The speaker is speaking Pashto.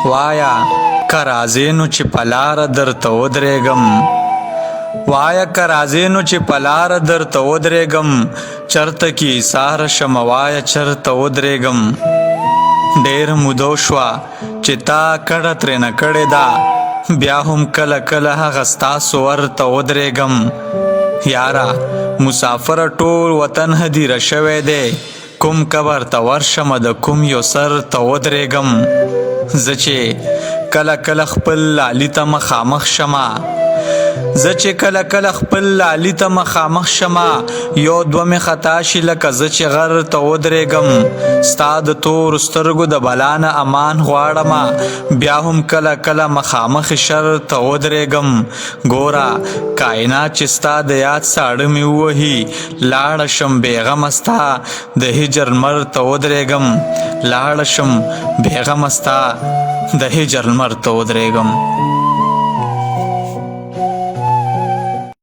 وایا که راځې نو چې په لاره درته ودرېږم وایا که راځې نو چې په لاره درته ودرېږم چرته کې ایساره شمه وایا چرته ودرېږم ډېر موده شوه چې تا کډه ترېنه کړې ده بیا هم کله کله هغه ستاسو ورته ودرېږم یاره مسافره ټول وطن هدیره شوی دی کوم قبر ته ورشمه د کوم یو سر ته ودرېږم زه چې کله کله خپل لالي ته مخامخ شمه یو دوه مې خطا شي لکه زه چې غر ته ودرېږم ستا د تورو سترګو د بلا نه امان غواړمه بیا هم کله کله مخامخ شر ته ودرېږم ګوره کائنات چې ستا د یاد ساړه مې ووهي لاړه شم بېغمه ستا د هجر لمر ته ودرېږم لاړه شم بېغمه ستا د هجر لمر ته ودرېږم